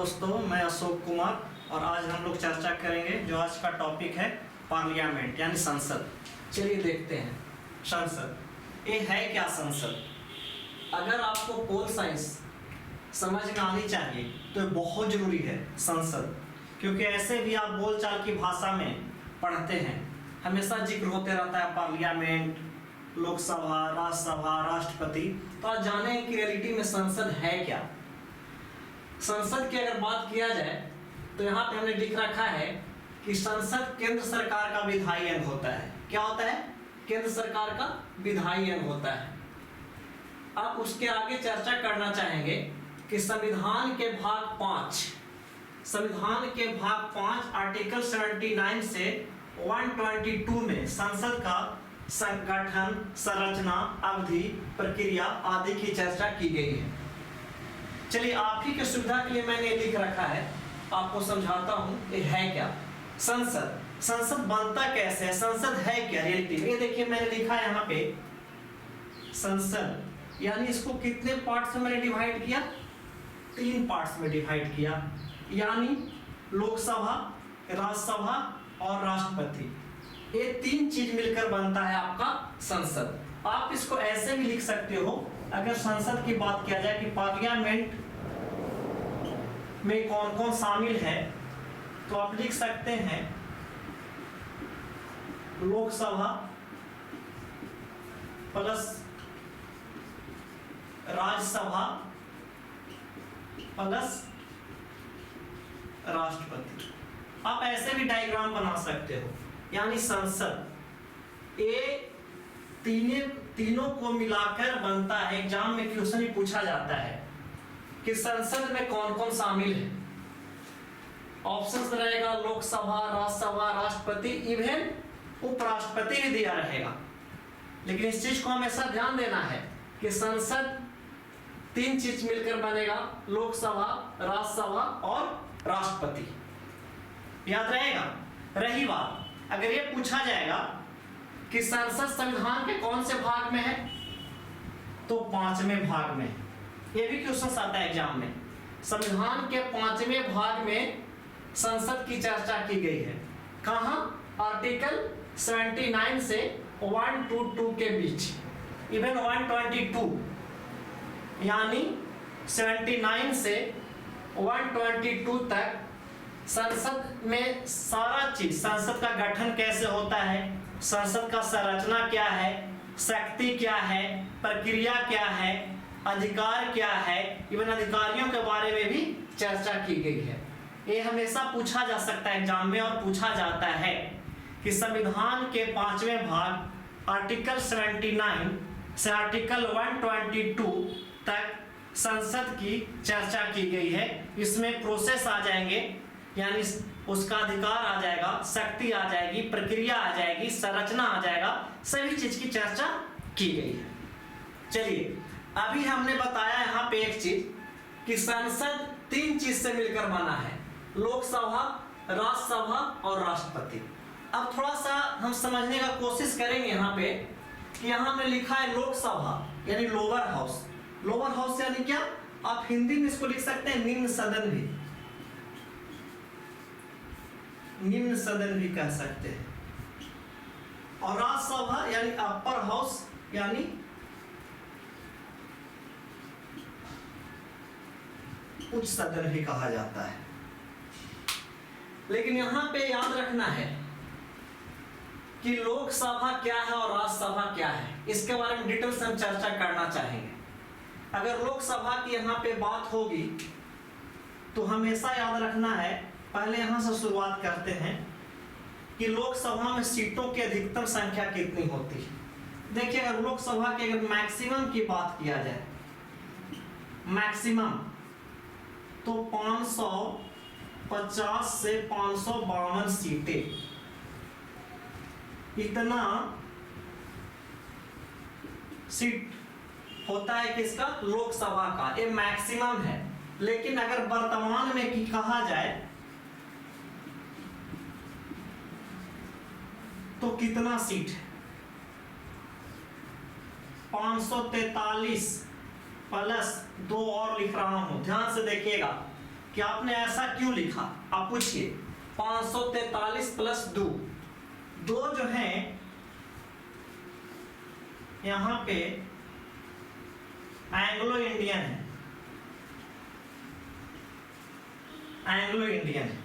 दोस्तों, मैं अशोक कुमार और आज हम लोग चर्चा करेंगे जो आज का टॉपिक है पार्लियामेंट यानी संसद। चलिए देखते हैं संसद ये है क्या। संसद अगर आपको पोल साइंस समझ में आनी चाहिए तो ये बहुत जरूरी है संसद, क्योंकि ऐसे भी आप बोलचाल की भाषा में पढ़ते हैं, हमेशा जिक्र होते रहता है पार्लियामेंट, लोकसभा, राज्यसभा, राष्ट्रपति। तो आज जाने की रियलिटी में संसद है क्या। संसद की अगर बात किया जाए तो यहाँ पे हमने लिख रखा है कि संसद केंद्र सरकार का विधायी अंग होता है। क्या होता है? केंद्र सरकार का विधायी अंग होता है। आप उसके आगे चर्चा करना चाहेंगे कि संविधान के भाग 5 आर्टिकल 79 से 122 में संसद का संगठन, संरचना, अवधि, प्रक्रिया आदि की चर्चा की गई है। चलिए आप ही की सुविधा के लिए मैंने लिख रखा है, आपको समझाता हूं ये है क्या। संसद बनता कैसे है, संसद है क्या रियलिटी में। ये देखिए मैंने लिखा है यहाँ पे संसद, यानी इसको कितने पार्ट्स में मैंने डिवाइड किया? 3 पार्ट्स में डिवाइड किया, यानी लोकसभा, राज्यसभा और राष्ट्रपति। ये 3 चीज मिलकर बनता है आपका संसद। आप इसको ऐसे भी लिख सकते हो, अगर संसद की बात किया जाए कि पार्लियामेंट में कौन कौन शामिल है, तो आप लिख सकते हैं लोकसभा प्लस राज्यसभा प्लस राष्ट्रपति। आप ऐसे भी डायग्राम बना सकते हो, यानी संसद ये तीनों को मिलाकर बनता है। एग्जाम में क्वेश्चन भी पूछा जाता है कि संसद में कौन कौन शामिल है। ऑप्शंस रहेगा लोकसभा, राज्यसभा, राष्ट्रपति, इवन उपराष्ट्रपति भी दिया रहेगा। लेकिन इस चीज को हमेशा ध्यान देना है कि संसद 3 चीज मिलकर बनेगा, लोकसभा, राज्यसभा और राष्ट्रपति। याद रहेगा। रही बात, अगर ये पूछा जाएगा कि संसद संविधान के कौन से भाग में है, तो 5वें भाग में। ये भी क्वेश्चन आता है एग्जाम में। संविधान के 5वें भाग में संसद की चर्चा की गई है। कहां? आर्टिकल 79 से 122 के बीच, इवन 122, यानी 79 से 122 तक संसद में सारा चीज, संसद का गठन कैसे होता है, संसद का संरचना क्या है, शक्ति क्या है, प्रक्रिया क्या है, अधिकार क्या है, इवन अधिकारियों के बारे में भी चर्चा की गई है। ये हमेशा पूछा जा सकता है एग्जाम में, और पूछा जाता है कि संविधान के 5वें भाग आर्टिकल 79 से आर्टिकल 122 तक संसद की चर्चा की गई है। इसमें प्रोसेस आ जाएंगे, यानी उसका अधिकार आ जाएगा, शक्ति आ जाएगी, प्रक्रिया आ जाएगी, संरचना आ जाएगा, सभी चीज की चर्चा की गई है। चलिए अभी हमने बताया यहाँ पे एक चीज कि संसद 3 चीज से मिलकर बना है, लोकसभा, राज्यसभा और राष्ट्रपति। अब थोड़ा सा हम समझने का कोशिश करेंगे यहाँ पे कि यहाँ में लिखा है लोकसभा यानी लोअर हाउस। लोअर हाउस यानी क्या? आप हिंदी में इसको लिख सकते हैं निम्न सदन भी, निम्न सदन भी कह सकते हैं। और राज्यसभा यानी अपर हाउस, यानी उच्च सदन भी कहा जाता है। लेकिन यहां पे याद रखना है कि लोकसभा क्या है और राज्यसभा क्या है, इसके बारे में डिटेल से हम चर्चा करना चाहेंगे। अगर लोकसभा की यहां पे बात होगी तो हमेशा याद रखना है, पहले यहां से शुरुआत करते हैं कि लोकसभा में सीटों की अधिकतम संख्या कितनी होती है। देखिए अगर लोकसभा के अगर मैक्सिमम की बात किया जाए, मैक्सिमम तो 550 से 552 सीटें, इतना सीट होता है किसका? लोकसभा का। ये मैक्सिमम है। लेकिन अगर वर्तमान में की कहा जाए तो कितना सीट है? 543 प्लस 2 और लिख रहा हूं, ध्यान से देखिएगा कि आपने ऐसा क्यों लिखा। आप पूछिए 543 प्लस 2, दो जो है यहां पे एंग्लो इंडियन है, एंग्लो इंडियन है,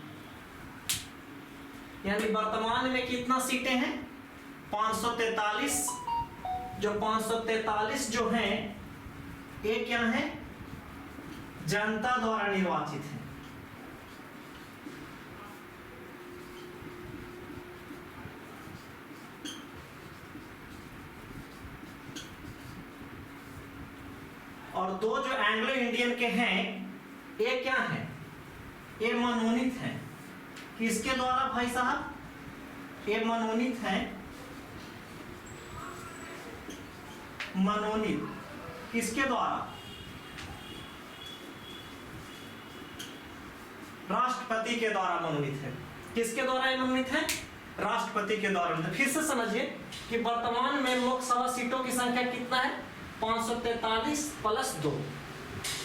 यानी वर्तमान में कितना सीटें हैं 543। जो 543 जो है ये क्या है, जनता द्वारा निर्वाचित है। और दो जो एंग्लो इंडियन के हैं ये क्या है, ये मनोनीत है। किसके द्वारा भाई साहब, ये मनोनीत है, मनोनीत किसके द्वारा, राष्ट्रपति के द्वारा मनोनीत है। किसके द्वारा ये मनोनीत है, राष्ट्रपति के द्वारा। फिर से समझिए कि वर्तमान में लोकसभा सीटों की संख्या कितना है 543 प्लस 2।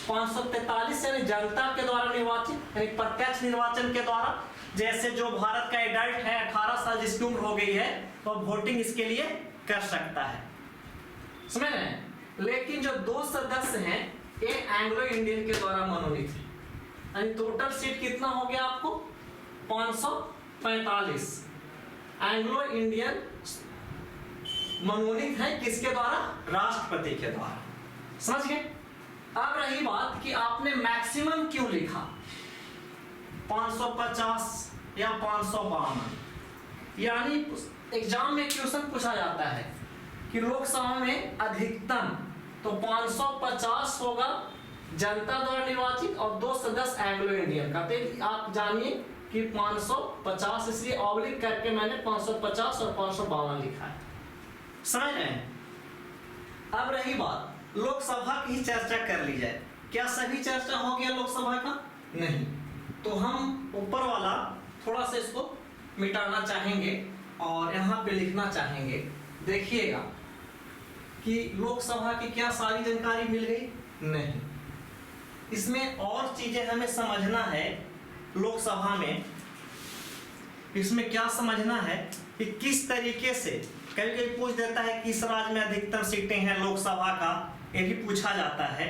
543 यानी जनता के द्वारा निर्वाचित, यानी प्रत्यक्ष निर्वाचन के द्वारा। जैसे जो भारत का एडल्ट है 18 साल जिसकी उम्र हो गई है तो वोटिंग इसके लिए कर सकता है, समझ रहे हैं। लेकिन जो दो सदस्य हैं ये एंग्लो इंडियन के द्वारा मनोनीत है, यानी टोटल सीट कितना हो गया आपको 545। एंग्लो इंडियन मनोनीत है किसके द्वारा, राष्ट्रपति के द्वारा, समझ गए। अब रही बात कि आपने मैक्सिमम क्यों लिखा 550 या 552। यानी एग्जाम में क्वेश्चन पूछा जाता है कि लोकसभा में अधिकतम तो 550 होगा जनता द्वारा निर्वाचित और दो सदस्य एंग्लो इंडियन का। तो आप जानिए कि 550, इसलिए ऑब्लिक करके मैंने 550 और 552 लिखा है, समझ रहे हैं। अब रही बात लोकसभा की चर्चा कर ली जाए। क्या सभी चर्चा हो गया लोकसभा का, नहीं। तो हम ऊपर वाला थोड़ा सा इसको मिटाना चाहेंगे और यहाँ पे लिखना चाहेंगे। देखिएगा कि लोकसभा की क्या सारी जानकारी मिल गई, नहीं। इसमें और चीजें हमें समझना है लोकसभा में। इसमें क्या समझना है कि किस तरीके से, कभी कभी पूछ देता है किस राज्य में अधिकतम सीटें हैं लोकसभा का, ये भी पूछा जाता है,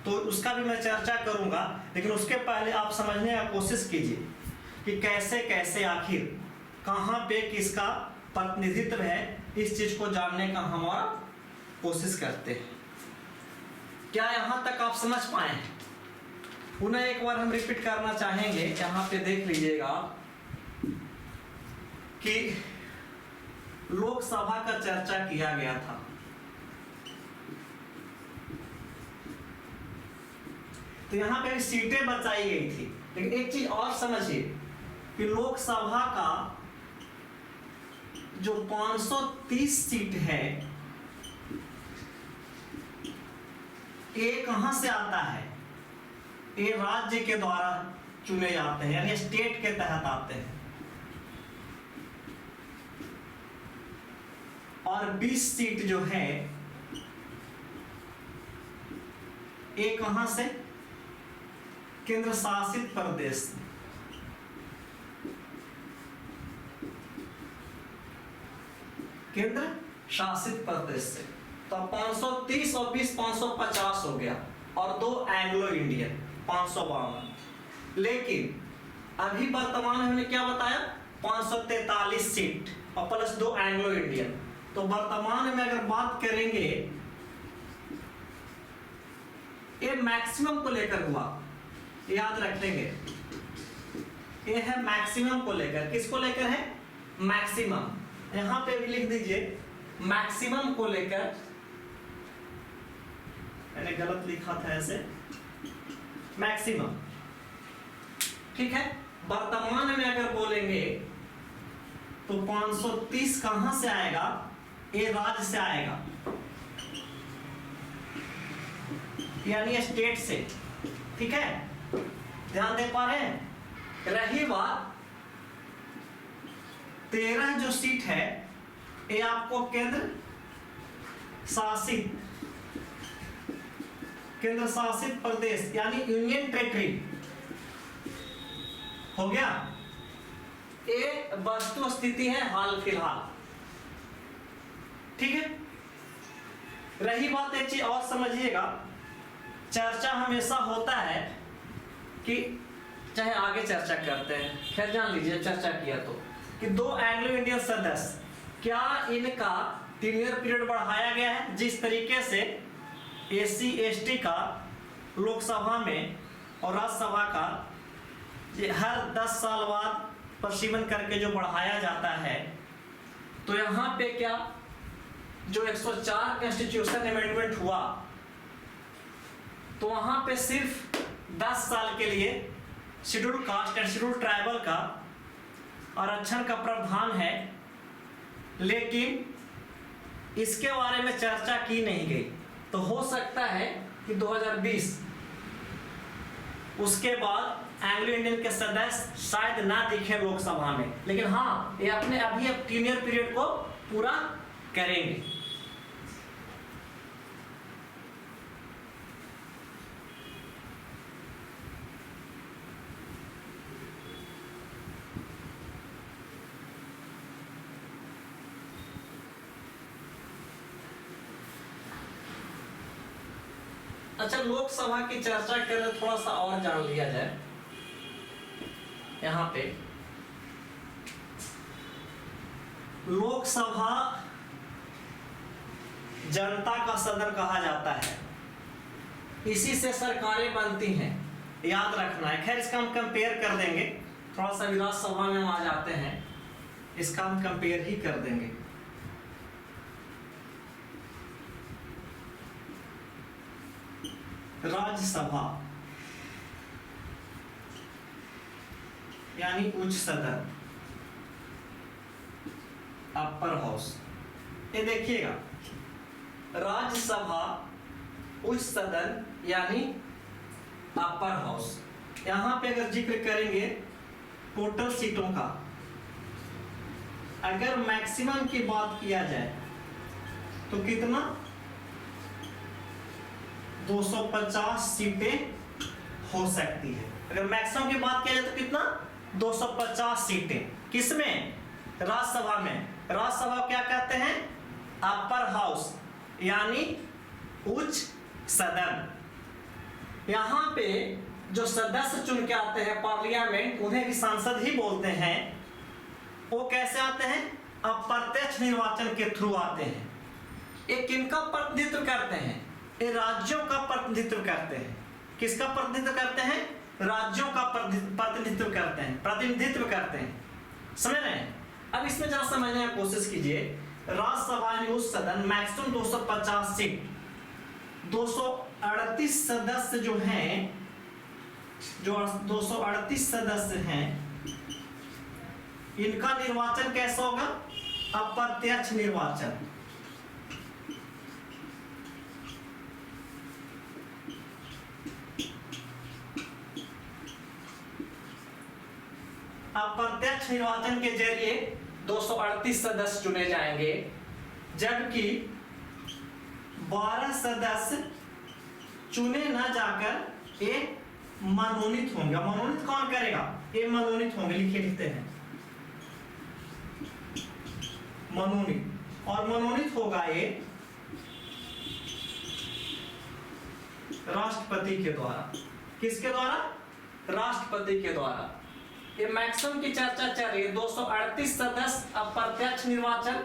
तो उसका भी मैं चर्चा करूंगा। लेकिन उसके पहले आप समझने का कोशिश कीजिए कि कैसे कैसे आखिर कहाँ पे किसका प्रतिनिधित्व है, इस चीज को जानने का हमारा कोशिश करते हैं। क्या यहाँ तक आप समझ पाए हैं? पुनः एक बार हम रिपीट करना चाहेंगे। यहाँ पे देख लीजिएगा कि लोकसभा का चर्चा किया गया था। तो यहाँ पे सीटें बचाई गई थी, लेकिन एक चीज और समझिए कि लोकसभा का जो 530 सीट है ये कहां से आता है, ये राज्य के द्वारा चुने जाते हैं, यानी स्टेट के तहत आते हैं। और 20 सीट जो है ये कहां से, केंद्र शासित प्रदेश, केंद्र शासित प्रदेश से। तो 530 और 20 550 हो गया, और दो एंग्लो इंडियन 552। लेकिन अभी वर्तमान में हमने क्या बताया 543 सीट और प्लस दो एंग्लो इंडियन। तो वर्तमान में अगर बात करेंगे ये मैक्सिमम को लेकर हुआ, याद रखेंगे ये है मैक्सिमम को लेकर। किसको लेकर है, मैक्सिमम। यहां पे भी लिख दीजिए मैक्सिमम को लेकर, मैंने गलत लिखा था ऐसे, मैक्सिमम, ठीक है। वर्तमान में अगर बोलेंगे तो 530 कहां से आएगा, ये राज्य से आएगा, यानी स्टेट से, ठीक है। ध्यान दे पा रहे हैं। रही बात 13 जो सीट है ये आपको केंद्र शासित प्रदेश यानी यूनियन टेरिटरी, हो गया। ये वस्तु स्थिति है हाल फिलहाल, ठीक है। रही बात एक चीज और समझिएगा, चर्चा हमेशा होता है कि चाहे आगे चर्चा करते हैं, खैर जान लीजिए चर्चा किया तो, कि दो एंग्लो इंडियन सदस्य, क्या इनका 3 ईयर पीरियड बढ़ाया गया है जिस तरीके से एससी एसटी का लोकसभा में और राज्यसभा का हर 10 साल बाद प्रशीवन करके जो बढ़ाया जाता है। तो यहाँ पे क्या जो 104 कॉन्स्टिट्यूशन अमेंडमेंट हुआ, तो वहां पे सिर्फ 10 साल के लिए schedule caste and schedule tribal का आरक्षण का प्रावधान है, लेकिन इसके बारे में चर्चा की नहीं गई। तो हो सकता है कि 2020 उसके बाद एंग्लो इंडियन के सदस्य शायद ना दिखे लोकसभा में, लेकिन हाँ ये अपने अभी 3 ईयर पीरियड को पूरा करेंगे। अच्छा, लोकसभा की चर्चा करें, थोड़ा सा और जान लिया जाए। यहाँ पे लोकसभा जनता का सदन कहा जाता है, इसी से सरकारें बनती हैं, याद रखना है। खैर इसका हम कंपेयर कर देंगे, थोड़ा सा विधानसभा में हम आ जाते हैं, इसका हम कंपेयर ही कर देंगे। राज्यसभा यानी उच्च सदन, अपर हाउस। ये देखिएगा, राज्यसभा उच्च सदन यानी अपर हाउस। यहां पे अगर जिक्र करेंगे टोटल सीटों का, अगर मैक्सिमम की बात किया जाए तो कितना 250 सीटें हो सकती है। अगर मैक्सिमम की बात किया जाए तो कितना 250 सीटें, किसमें? राज्यसभा में। राज्यसभा क्या कहते हैं? अपर हाउस यानी उच्च सदन। यहां पे जो सदस्य चुन के आते हैं पार्लियामेंट, उन्हें भी सांसद ही बोलते हैं। वो कैसे आते हैं? अप्रत्यक्ष निर्वाचन के थ्रू आते हैं। ये किनका प्रतिनिधित्व करते हैं? ये राज्यों का प्रतिनिधित्व करते हैं। किसका प्रतिनिधित्व करते हैं? राज्यों का प्रतिनिधित्व करते हैं, प्रतिनिधित्व करते हैं। समझ रहे हैं? अब इसमें जरा समझने की कोशिश कीजिए। राज्यसभा उच्च सदन मैक्सिमम 250 सीट, 238 सदस्य जो हैं, जो 238 सदस्य हैं, इनका निर्वाचन कैसा होगा? अप्रत्यक्ष निर्वाचन। अप्रत्यक्ष निर्वाचन के जरिए 238 सदस्य चुने जाएंगे, जबकि 12 सदस्य चुने न जाकर ये मनोनीत होंगे। मनोनीत कौन करेगा? ये मनोनीत होंगे, लिखते हैं मनोनीत। और मनोनीत होगा ये राष्ट्रपति के द्वारा। किसके द्वारा? राष्ट्रपति के द्वारा। ये मैक्सिमम की चर्चा चल रही है। 238 सदस्य, अप्रत्यक्ष निर्वाचन।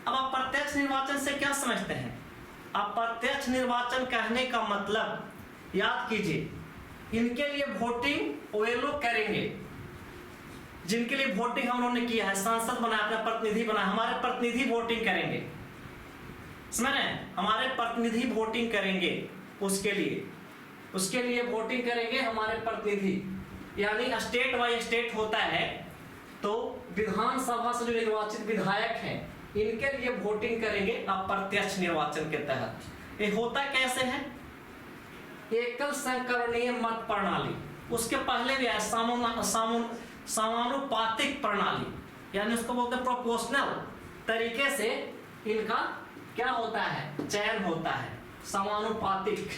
अब अप्रत्यक्ष निर्वाचन से क्या समझते हैं? अप्रत्यक्ष निर्वाचन कहने का मतलब याद कीजिए, इनके लिए वोटिंग वे लोग करेंगे जिनके लिए वोटिंग हम लोगों ने किया है, सांसद बनाया, अपना प्रतिनिधि बनाया। हमारे प्रतिनिधि वोटिंग करेंगे, समझ रहे हैं? हमारे प्रतिनिधि वोटिंग करेंगे, उसके लिए वोटिंग करेंगे हमारे प्रतिनिधि। यानी स्टेट बाय स्टेट होता है, तो विधानसभा से जो निर्वाचित विधायक हैं, इनके लिए वोटिंग करेंगे अप्रत्यक्ष निर्वाचन के तहत। ये होता कैसे है? एकल संकरणीय मत प्रणाली। उसके पहले भी है समानुपातिक प्रणाली, यानी उसको बोलते हैं प्रोपोर्शनल तरीके से इनका क्या होता है? चयन होता है, समानुपातिक।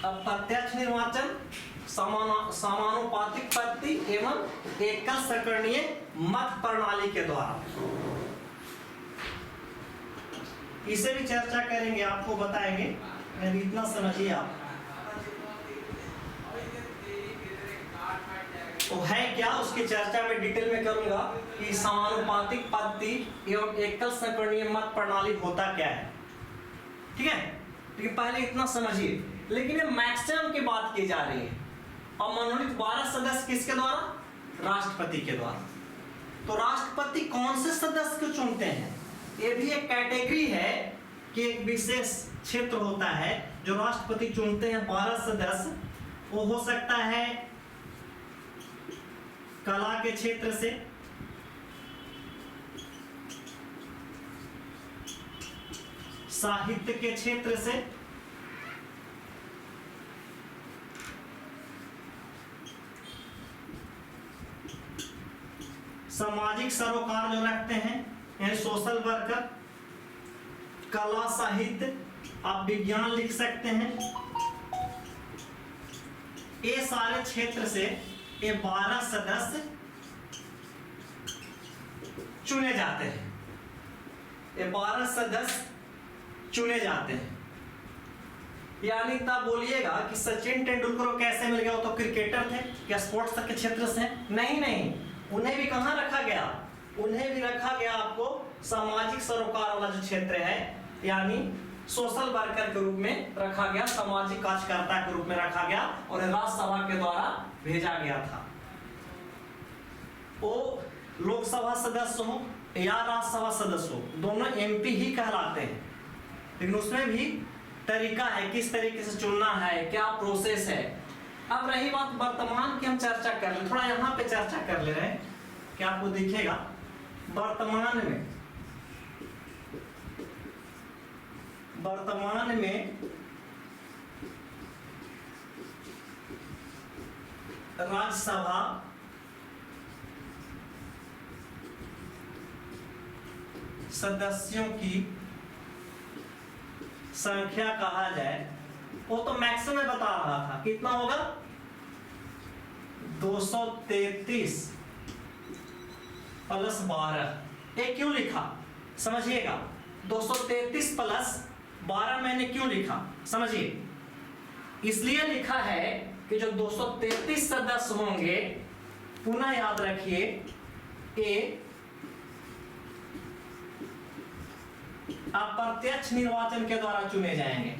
अप्रत्यक्ष निर्वाचन, समानुपातिक पद्धति एवं एकल संकरणीय मत प्रणाली के द्वारा। इसे भी चर्चा करेंगे, आपको बताएंगे, अभी इतना समझिए आप। तो है क्या, उसकी चर्चा में डिटेल में करूंगा कि समानुपातिक पद्धति एवं एकल संकरणीय मत प्रणाली होता क्या है, ठीक है। लेकिन पहले इतना समझिए, लेकिन ये मैक्सिमम की बात की जा रही है। और मनोनीत 12 सदस्य किसके द्वारा? राष्ट्रपति के द्वारा। तो राष्ट्रपति कौन से सदस्य को चुनते हैं? ये भी एक कैटेगरी है कि एक विशेष क्षेत्र होता है जो राष्ट्रपति चुनते हैं 12 सदस्य। वो हो सकता है कला के क्षेत्र से, साहित्य के क्षेत्र से, सामाजिक सरोकार जो रखते हैं यानी सोशल वर्कर, कला साहित्य, आप विज्ञान लिख सकते हैं, ये सारे क्षेत्र से ये 12 सदस्य चुने जाते हैं। ये 12 सदस्य चुने जाते हैं। यानी तब बोलिएगा कि सचिन तेंदुलकर को कैसे मिल गया, वो तो क्रिकेटर थे, क्या स्पोर्ट्स के क्षेत्र से? नहीं, उन्हें भी कहाँ रखा गया? उन्हें भी रखा गया आपको सामाजिक सरोकार वाला जो क्षेत्र है, यानी सोशल वर्कर के रूप में रखा गया, सामाजिक कार्यकर्ता के रूप में रखा गया और राज्यसभा के द्वारा भेजा गया था। वो लोकसभा सदस्य हो या राज्यसभा सदस्य हो, दोनों एमपी ही कहलाते हैं। लेकिन उसमें भी तरीका है, किस तरीके से चुनना है, क्या प्रोसेस है। अब रही बात वर्तमान की, हम चर्चा कर ले, थोड़ा यहाँ पे चर्चा कर ले रहे हैं कि आपको दिखेगा वर्तमान में राज्यसभा सदस्यों की संख्या कहा जाए, वो तो मैक्सिमम बता रहा था, कितना होगा? 233 प्लस 12। ये क्यों लिखा समझिएगा, 233 प्लस 12 मैंने क्यों लिखा समझिए। इसलिए लिखा है कि जो 233 सदस्य होंगे, पुनः याद रखिए, ए अप्रत्यक्ष निर्वाचन के द्वारा चुने जाएंगे।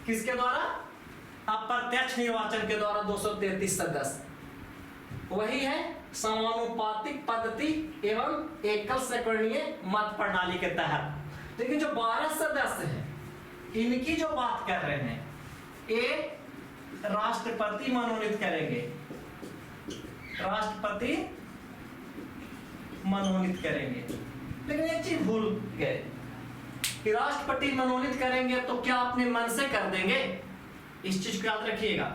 किसके द्वारा? अप्रत्यक्ष निर्वाचन के द्वारा 233 सदस्य। वही है समानुपातिक पद्धति एवं एकल संकरणीय मत प्रणाली के तहत। लेकिन जो 12 सदस्य हैं, इनकी जो बात कर रहे हैं, ये राष्ट्रपति मनोनीत करेंगे, राष्ट्रपति मनोनीत करेंगे। लेकिन एक चीज भूल गए कि राष्ट्रपति मनोनीत करेंगे तो क्या अपने मन से कर देंगे? इस चीज को याद रखिएगा।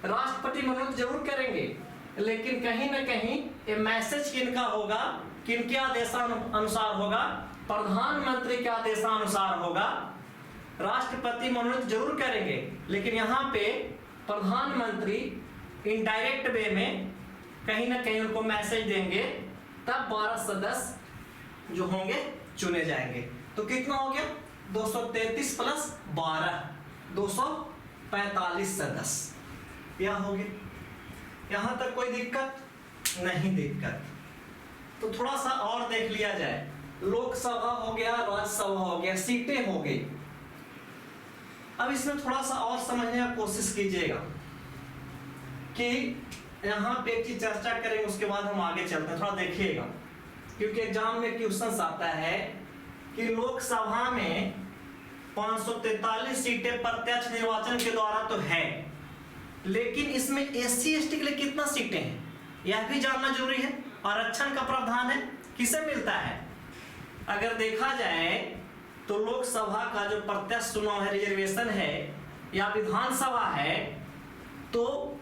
राष्ट्रपति मनोनीत जरूर करेंगे, लेकिन कहीं ना कहीं ये मैसेज किनका होगा, किनके आदेशानुसार होगा? प्रधानमंत्री के आदेशानुसार होगा। राष्ट्रपति मनोनीत जरूर करेंगे, लेकिन यहाँ पे प्रधानमंत्री इनडायरेक्ट वे में कहीं ना कहीं उनको मैसेज देंगे, तब 12 सदस्य जो होंगे चुने जाएंगे। तो कितना हो गया? 233 प्लस 12, 245 सदस्य यह हो गए। यहां तक कोई दिक्कत नहीं? दिक्कत तो थोड़ा सा और देख लिया जाए। लोकसभा हो गया, राज्यसभा हो गया, सीटें हो गई। अब इसमें थोड़ा सा और समझने की कोशिश कीजिएगा कि यहाँ पे एक चीज चर्चा करेंगे, उसके बाद हम आगे चलते हैं। थोड़ा देखिएगा, क्योंकि एग्जाम में क्वेश्चन आता है कि लोकसभा में 543 सीटें प्रत्यक्ष निर्वाचन के द्वारा तो है, लेकिन इसमें एससी एसटी के लिए कितना सीटें हैं यह भी जानना जरूरी है। आरक्षण का प्रावधान है, किसे मिलता है? अगर देखा जाए तो लोकसभा का जो प्रत्यक्ष चुनाव है, रिजर्वेशन है या विधानसभा है, तो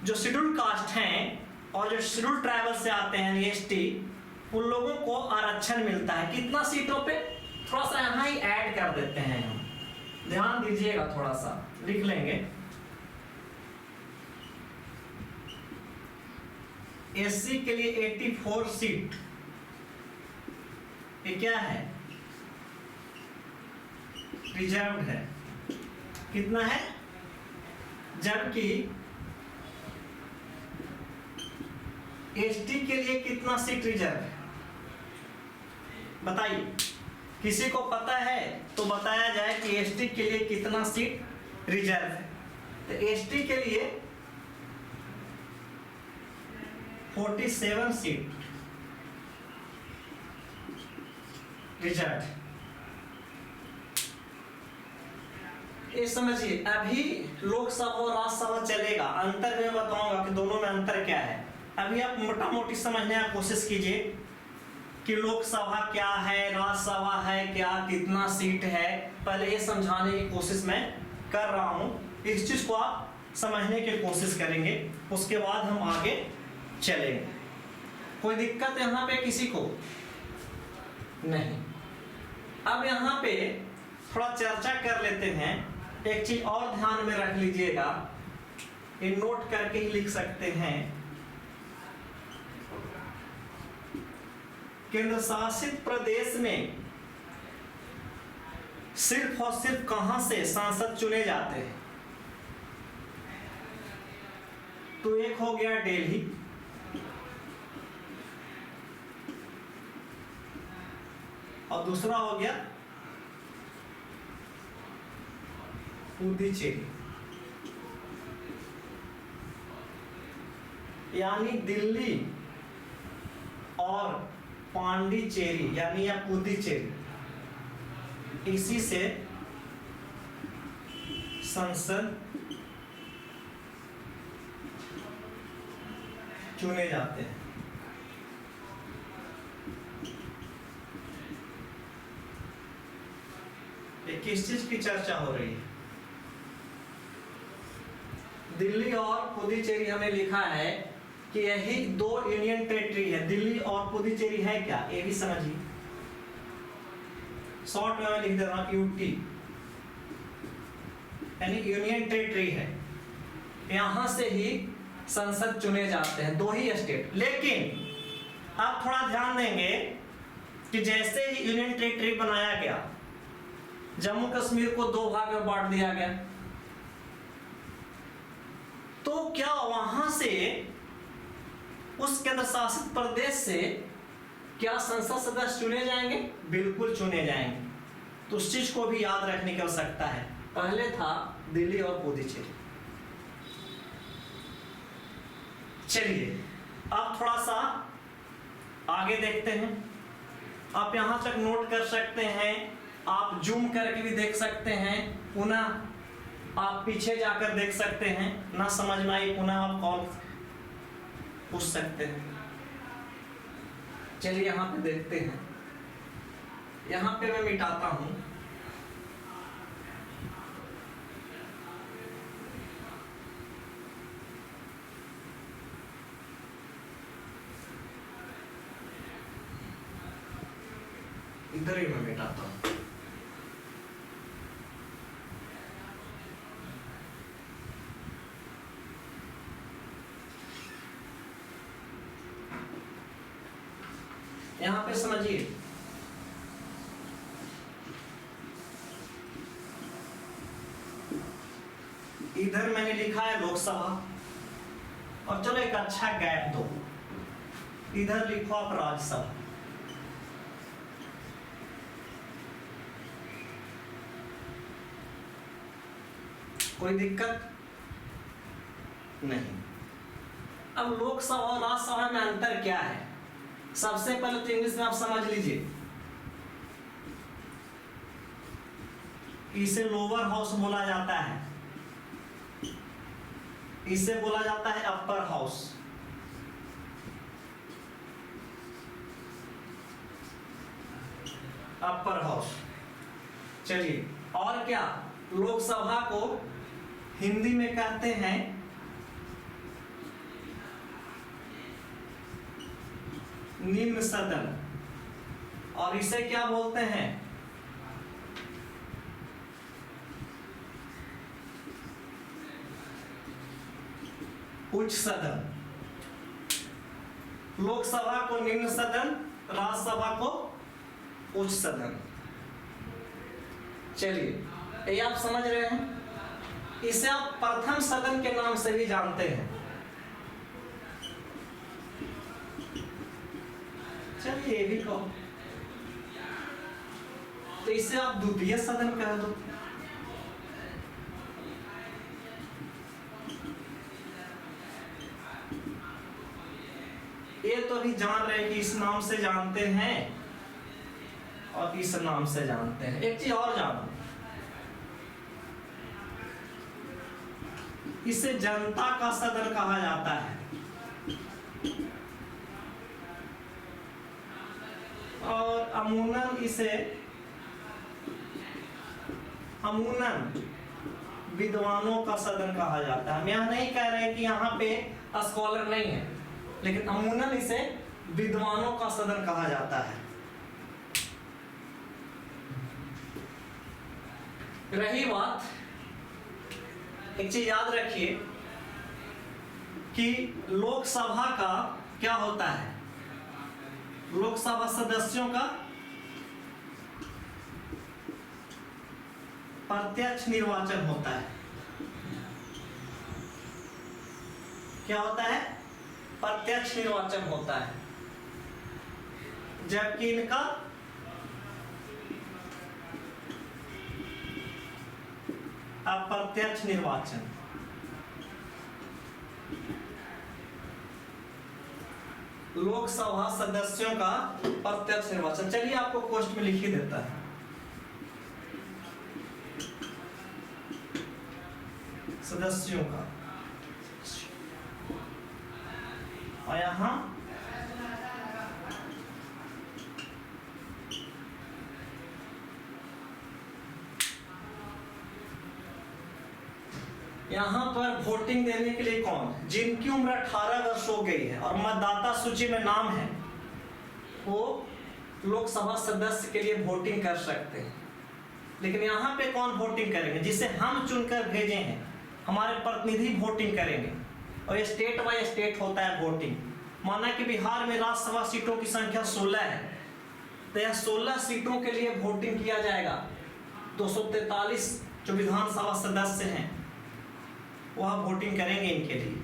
जो शेड्यूल कास्ट हैं और जो शेड्यूल ट्राइबल से आते हैं एसटी, उन लोगों को आरक्षण मिलता है। कितना सीटों पे? थोड़ा सा यहाँ ही ऐड कर देते हैं हम, ध्यान दीजिएगा, थोड़ा सा लिख लेंगे। एससी के लिए 84 सीट, ये क्या है, रिजर्व्ड है। कितना है, जबकि एसटी के लिए कितना सीट रिजर्व है, बताइए। किसी को पता है तो बताया जाए कि एसटी के लिए कितना सीट रिजर्व है। तो एसटी के लिए 47 सीट रिजर्व। ये समझिए, अभी लोकसभा और राज्यसभा चलेगा, अंतर में बताऊंगा कि दोनों में अंतर क्या है। अभी आप मोटा मोटी समझने की कोशिश कीजिए कि लोकसभा क्या है, राज्यसभा है क्या, कितना सीट है। पहले ये समझाने की कोशिश मैं कर रहा हूं, इस चीज को आप समझने की कोशिश करेंगे, उसके बाद हम आगे चलेंगे। कोई दिक्कत यहाँ पे किसी को नहीं। अब यहाँ पे थोड़ा चर्चा कर लेते हैं। एक चीज और ध्यान में रख लीजिएगा, ये नोट करके ही लिख सकते हैं। केंद्र शासित प्रदेश में सिर्फ और सिर्फ कहां से सांसद चुने जाते हैं, तो एक हो गया दिल्ली, और दूसरा हो गया पुडुचेरी। यानी दिल्ली और पांडिचेरी यानी या पुडुचेरी, इसी से संसद चुने जाते हैं। ये किस चीज की चर्चा हो रही है? दिल्ली और पुडुचेरी हमें लिखा है कि यही दो यूनियन टेरिटरी है। दिल्ली और पुडुचेरी है क्या, ये भी समझिए। शॉर्ट में मैं लिख दे रहा हूं यूटी, यानी यूनियन टेरिटरी है। यहां से ही संसद चुने जाते हैं, दो ही स्टेट। लेकिन आप थोड़ा ध्यान देंगे कि जैसे ही यूनियन टेरिटरी बनाया गया, जम्मू कश्मीर को दो भाग में बांट दिया गया, तो क्या वहां से उस केंद्र शासित प्रदेश से क्या संसद सदस्य चुने जाएंगे? बिल्कुल चुने जाएंगे। तो उस चीज को भी याद रखने की आवश्यकता है। पहले था दिल्ली और पुडुचेरी। चलिए अब थोड़ा सा आगे देखते हैं। आप यहां तक नोट कर सकते हैं, आप जूम करके भी देख सकते हैं, पुनः आप पीछे जाकर देख सकते हैं। ना समझ में आई पुनः आप कॉल पूछ सकते हैं। चलिए यहां पे देखते हैं। यहां पे मैं मिटाता हूं। इधर ही मैं मिटाता हूं। यहां पे समझिए, इधर मैंने लिखा है लोकसभा, और चलो एक अच्छा गैप दो, इधर लिखो आप राज्यसभा। कोई दिक्कत नहीं। अब लोकसभा और राज्यसभा में अंतर क्या है? सबसे पहले तो इंग्लिश में आप समझ लीजिए, इसे लोअर हाउस बोला जाता है, इसे बोला जाता है अपर हाउस। Upper house. चलिए, और क्या? लोकसभा को हिंदी में कहते हैं निम्न सदन, और इसे क्या बोलते हैं? उच्च सदन, लोकसभा को निम्न सदन, राज्यसभा को उच्च सदन। चलिए ये आप समझ रहे हैं। इसे आप प्रथम सदन के नाम से भी जानते हैं। चलिए ये भी कहो, तो इसे आप द्वितीय सदन कह दो। ये तो अभी जान रहे हैं कि इस नाम से जानते हैं और इस नाम से जानते हैं। एक चीज और जानो, इसे जनता का सदन कहा जाता है और अमूनन विद्वानों का सदन कहा जाता है। हम यह नहीं कह रहे कि यहाँ पे स्कॉलर नहीं है, लेकिन अमूनन इसे विद्वानों का सदन कहा जाता है। रही बात, एक चीज याद रखिए कि लोकसभा का क्या होता है, लोकसभा सदस्यों का प्रत्यक्ष निर्वाचन होता है। क्या होता है? प्रत्यक्ष निर्वाचन होता है, जबकि इनका अप्रत्यक्ष निर्वाचन। लोकसभा सदस्यों का प्रत्यक्ष निर्वाचन। चलिए आपको पोस्ट में लिख ही देता है। सदस्यों का, और यहां पर वोटिंग देने के लिए कौन, जिनकी उम्र 18 वर्ष हो गई है और मतदाता सूची में नाम है, वो लोकसभा सदस्य के लिए वोटिंग कर सकते हैं। लेकिन यहाँ पे कौन वोटिंग करेंगे? जिसे हम चुनकर भेजे हैं, हमारे प्रतिनिधि वोटिंग करेंगे। और ये स्टेट बाय स्टेट होता है वोटिंग। माना कि बिहार में राज्यसभा सीटों की संख्या 16 है, तो यह 16 सीटों के लिए वोटिंग किया जाएगा। 243 जो विधानसभा सदस्य हैं वह वोटिंग करेंगे इनके लिए।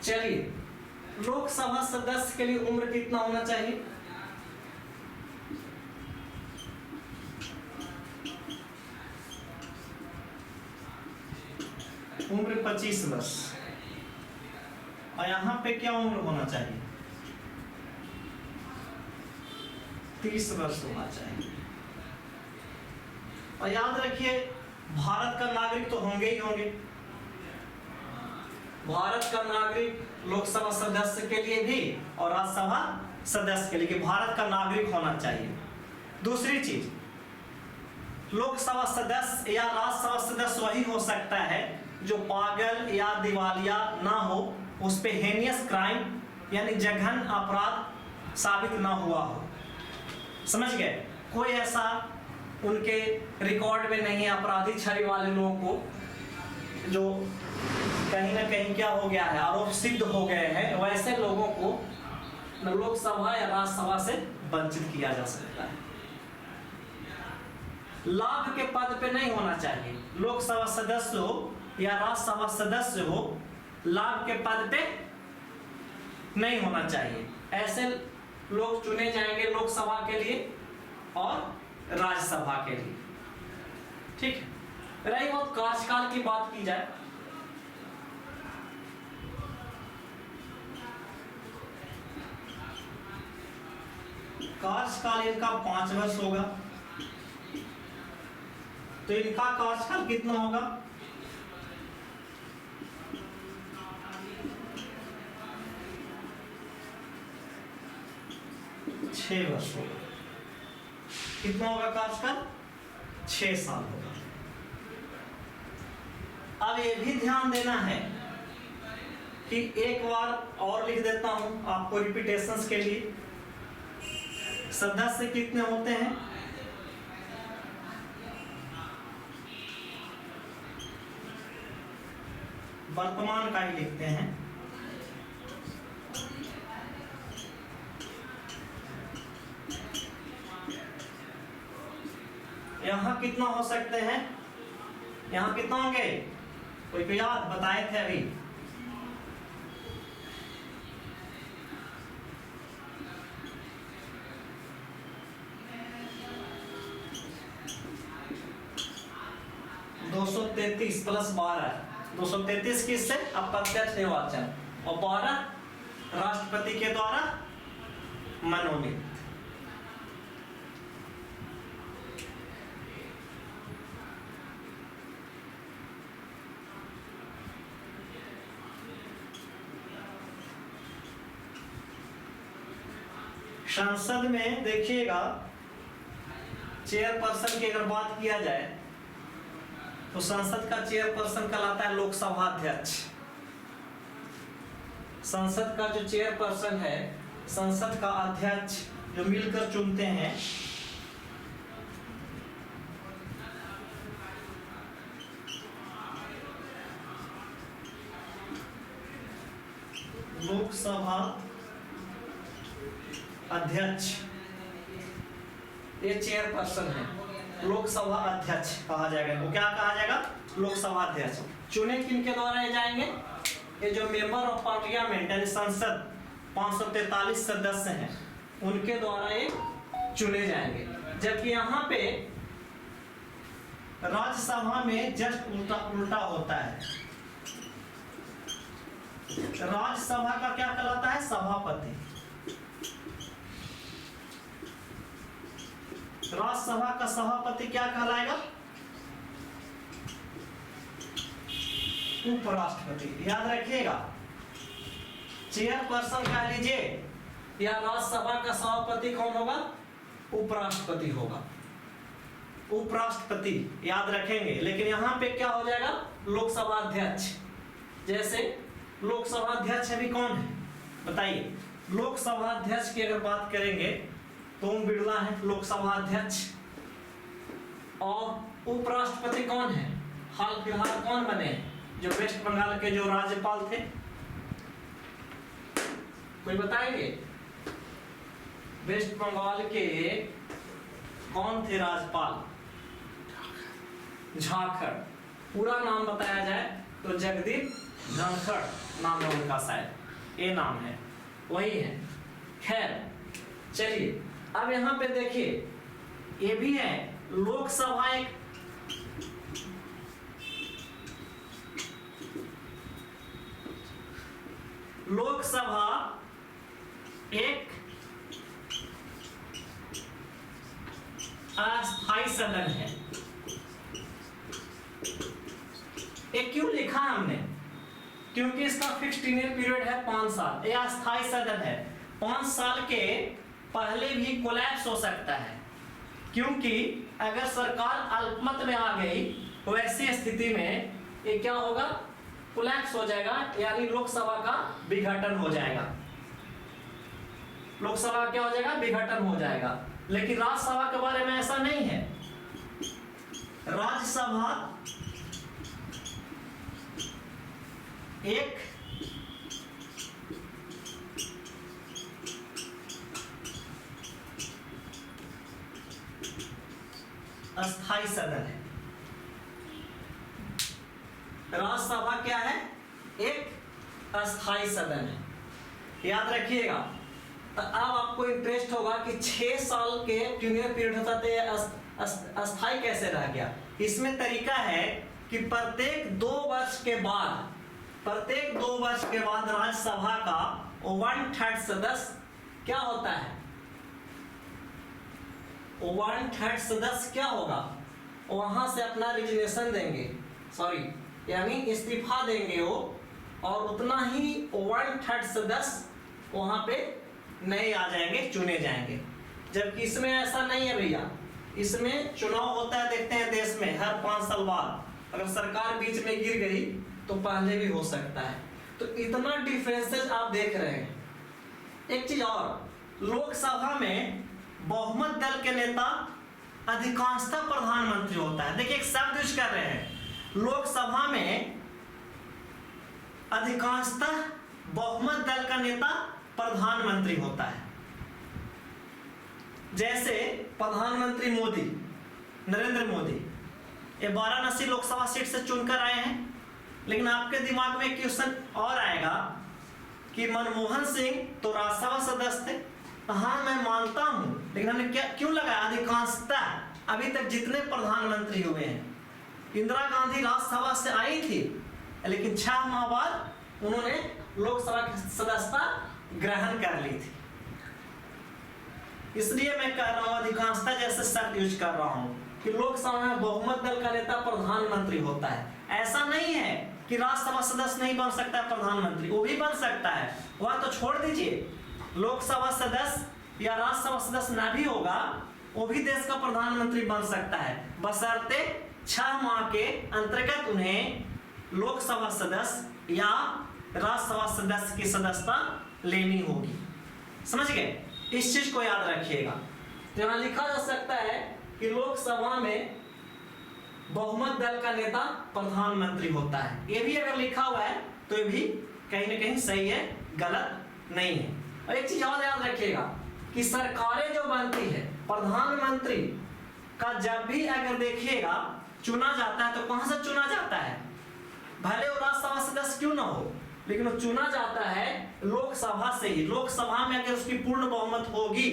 चलिए, लोकसभा सदस्य के लिए उम्र कितना होना चाहिए? उम्र 25 वर्ष। और यहाँ पे क्या उम्र होना चाहिए? 30 वर्ष होना चाहिए। और याद रखिए, भारत का नागरिक तो होंगे ही होंगे। भारत का नागरिक लोकसभा सदस्य के लिए भी और राज्यसभा सदस्य के लिए, कि भारत का नागरिक होना चाहिए। दूसरी चीज, लोकसभा सदस्य या राज्यसभा सदस्य वही हो सकता है जो पागल या दिवालिया ना हो, उस पे हेनियस क्राइम यानी जघन अपराध साबित ना हुआ हो। समझ गए? कोई ऐसा उनके रिकॉर्ड में नहीं है अपराधी छवि वाले लोगों को जो कहीं ना कहीं क्या हो गया है, आरोप सिद्ध हो गए हैं, वैसे लोगों को लोकसभा या राज्यसभा से वंचित किया जा सकता है। लाभ के पद पे नहीं होना चाहिए। लोकसभा सदस्य हो या राज्यसभा सदस्य हो, लाभ के पद पे नहीं होना चाहिए। ऐसे लोग चुने जाएंगे लोकसभा के लिए और राज्यसभा के लिए। ठीक है। रही बात कार्यकाल की बात की जाए, कार्यकाल इनका 5 वर्ष होगा। तो इनका कार्यकाल कितना होगा? 6 वर्ष होगा। कितना होगा कार्यकाल? 6 साल होगा। अब ये भी ध्यान देना है कि एक बार और लिख देता हूं आपको रिपीटेशंस के लिए। सदस्य कितने होते हैं? वर्तमान का ही लिखते हैं। यहाँ कितना हो सकते हैं, यहाँ कितना होंगे, कोई को याद बताए थे अभी? +12 233 किससे? अप्रत्यक्ष निर्वाचन, और 12 राष्ट्रपति के द्वारा मनोनीत। संसद में देखिएगा, चेयरपर्सन की अगर बात किया जाए तो संसद का चेयरपर्सन कहलाता है लोकसभा अध्यक्ष। संसद का जो चेयरपर्सन है, संसद का अध्यक्ष जो मिलकर चुनते हैं, लोकसभा अध्यक्ष, ये चेयरपर्सन है, लोकसभा अध्यक्ष कहा जाएगा। वो क्या कहा जाएगा? लोकसभा अध्यक्ष। चुने किनके द्वारा जाएंगे? ये जो मेंबर ऑफ पार्लियामेंट यानी संसद 543 सदस्य हैं, उनके द्वारा ये चुने जाएंगे। जबकि यहाँ पे राज्यसभा में जस्ट उल्टा होता है। राज्यसभा का क्या कहलाता है? सभापति। राज्यसभा का सभापति क्या कहलाएगा? उपराष्ट्रपति। याद रखिएगा, चेयरपर्सन कह लीजिए या राज्यसभा का सभापति कौन होगा? उपराष्ट्रपति होगा, उपराष्ट्रपति याद रखेंगे। लेकिन यहाँ पे क्या हो जाएगा? लोकसभा अध्यक्ष। जैसे लोकसभा अध्यक्ष अभी कौन है बताइए? लोकसभा अध्यक्ष की अगर बात करेंगे तो ओम बिरला है लोकसभा अध्यक्ष। और उपराष्ट्रपति कौन है? हाल फिलहाल कौन बने? जो वेस्ट बंगाल के जो राज्यपाल थे, कोई बताएंगे? वेस्ट बंगाल के कौन थे राज्यपाल? झारखंड। पूरा नाम बताया जाए तो जगदीप धनखड़ नाम है उनका, शायद ये नाम है, वही है। खैर चलिए, अब यहाँ पे देखिए, ये भी है लोकसभा एक अस्थायी सदन है। ये क्यों लिखा हमने? क्योंकि इसका फिक्स्ड टेन्योर पीरियड है 5 साल। ये अस्थायी सदन है, 5 साल के पहले भी कोलैप्स हो सकता है, क्योंकि अगर सरकार अल्पमत में आ गई तो ऐसी स्थिति में ये क्या होगा? कोलैप्स हो जाएगा, यानी लोकसभा का विघटन हो जाएगा। लोकसभा क्या हो जाएगा? विघटन हो जाएगा। लेकिन राज्यसभा के बारे में ऐसा नहीं है। राज्यसभा एक अस्थायी सदन है। राज्यसभा क्या है? एक अस्थायी सदन है। याद रखिएगा। तो अब आपको इंटरेस्ट होगा कि 6 साल के टेन्योर पीरियड होता था, अस्थायी कैसे रह गया? इसमें तरीका है कि प्रत्येक 2 वर्ष के बाद राज्यसभा का 1/3 सदस्य क्या होता है? 1/3 सदस्य क्या होगा? वहां से अपना रिजिग्नेशन देंगे, यानी इस्तीफा देंगे वो, और उतना ही 1/3 सदस्य वहां पे नए आ जाएंगे, चुने जाएंगे। जबकि इसमें ऐसा नहीं है भैया। इसमें चुनाव होता है, देखते हैं देश में हर 5 साल बाद। अगर सरकार बीच में गिर गई तो पहले भी हो सकता है। तो इतना डिफरेंसेस आप देख रहे हैं। एक चीज और, लोकसभा में बहुमत दल के नेता अधिकांशतः प्रधानमंत्री होता है। देखिए एक शब्द यूज कर रहे हैं, लोकसभा में अधिकांशतः बहुमत दल का नेता प्रधानमंत्री होता है। जैसे प्रधानमंत्री मोदी, नरेंद्र मोदी, ये वाराणसी लोकसभा सीट से चुनकर आए हैं। लेकिन आपके दिमाग में क्वेश्चन और आएगा कि मनमोहन सिंह तो राज्यसभा सदस्य थे। हाँ, मैं मानता हूं, लेकिन हमने क्या क्यों लगाया अधिकांशतः? अभी तक जितने प्रधानमंत्री हुए हैं, इंदिरा गांधी राज्यसभा से आई थी, लेकिन 6 माह बाद उन्होंने लोकसभा की सदस्यता ग्रहण कर ली थी। इसलिए मैं कह रहा हूं अधिकांशतः जैसे शब्द यूज कर रहा हूं कि लोकसभा में बहुमत दल का नेता प्रधानमंत्री होता है। ऐसा नहीं है कि राज्यसभा सदस्य नहीं बन सकता है प्रधानमंत्री, वो भी बन सकता है। वह तो छोड़ दीजिए, लोकसभा सदस्य या राज्यसभा सदस्य न भी होगा, वो भी देश का प्रधानमंत्री बन सकता है, बशर्ते 6 माह के अंतर्गत उन्हें लोकसभा सदस्य या राज्यसभा सदस्य की सदस्यता लेनी होगी। समझ गए? इस चीज को याद रखिएगा। तो यहां लिखा जा सकता है कि लोकसभा में बहुमत दल का नेता प्रधानमंत्री होता है। ये भी अगर लिखा हुआ है तो ये भी कहीं ना कहीं सही है, गलत नहीं है। और एक चीज और याद रखिएगा कि सरकारें जो बनती है, प्रधानमंत्री का जब भी अगर देखिएगा चुना जाता है तो कहां से चुना जाता है? भले वो राज्यसभा सदस्य क्यों ना हो, लेकिन वो चुना जाता है लोकसभा से ही। लोकसभा में अगर उसकी पूर्ण बहुमत होगी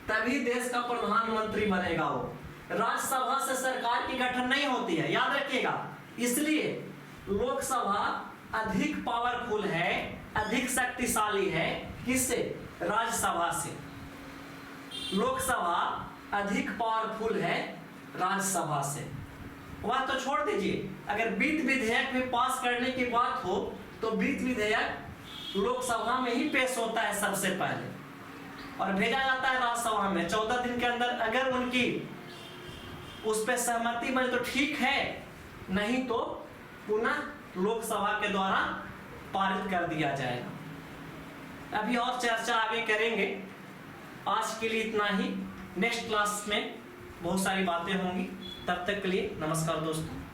तभी देश का प्रधानमंत्री बनेगा। वो राज्यसभा से सरकार की गठन नहीं होती है, याद रखिएगा। इसलिए लोकसभा अधिक पावरफुल है, अधिक शक्तिशाली है। किससे? राज्यसभा से। लोकसभा अधिक पावरफुल है राज्यसभा से। वह तो छोड़ दीजिए, अगर वित्त विधेयक में पास करने की बात हो तो वित्त विधेयक लोकसभा में ही पेश होता है सबसे पहले और भेजा जाता है राज्यसभा में। 14 दिन के अंदर अगर उनकी उस पर सहमति बने तो ठीक है, नहीं तो पुनः लोकसभा के द्वारा पारित कर दिया जाएगा। अभी और चर्चा आगे करेंगे। आज के लिए इतना ही। नेक्स्ट क्लास में बहुत सारी बातें होंगी। तब तक के लिए नमस्कार दोस्तों।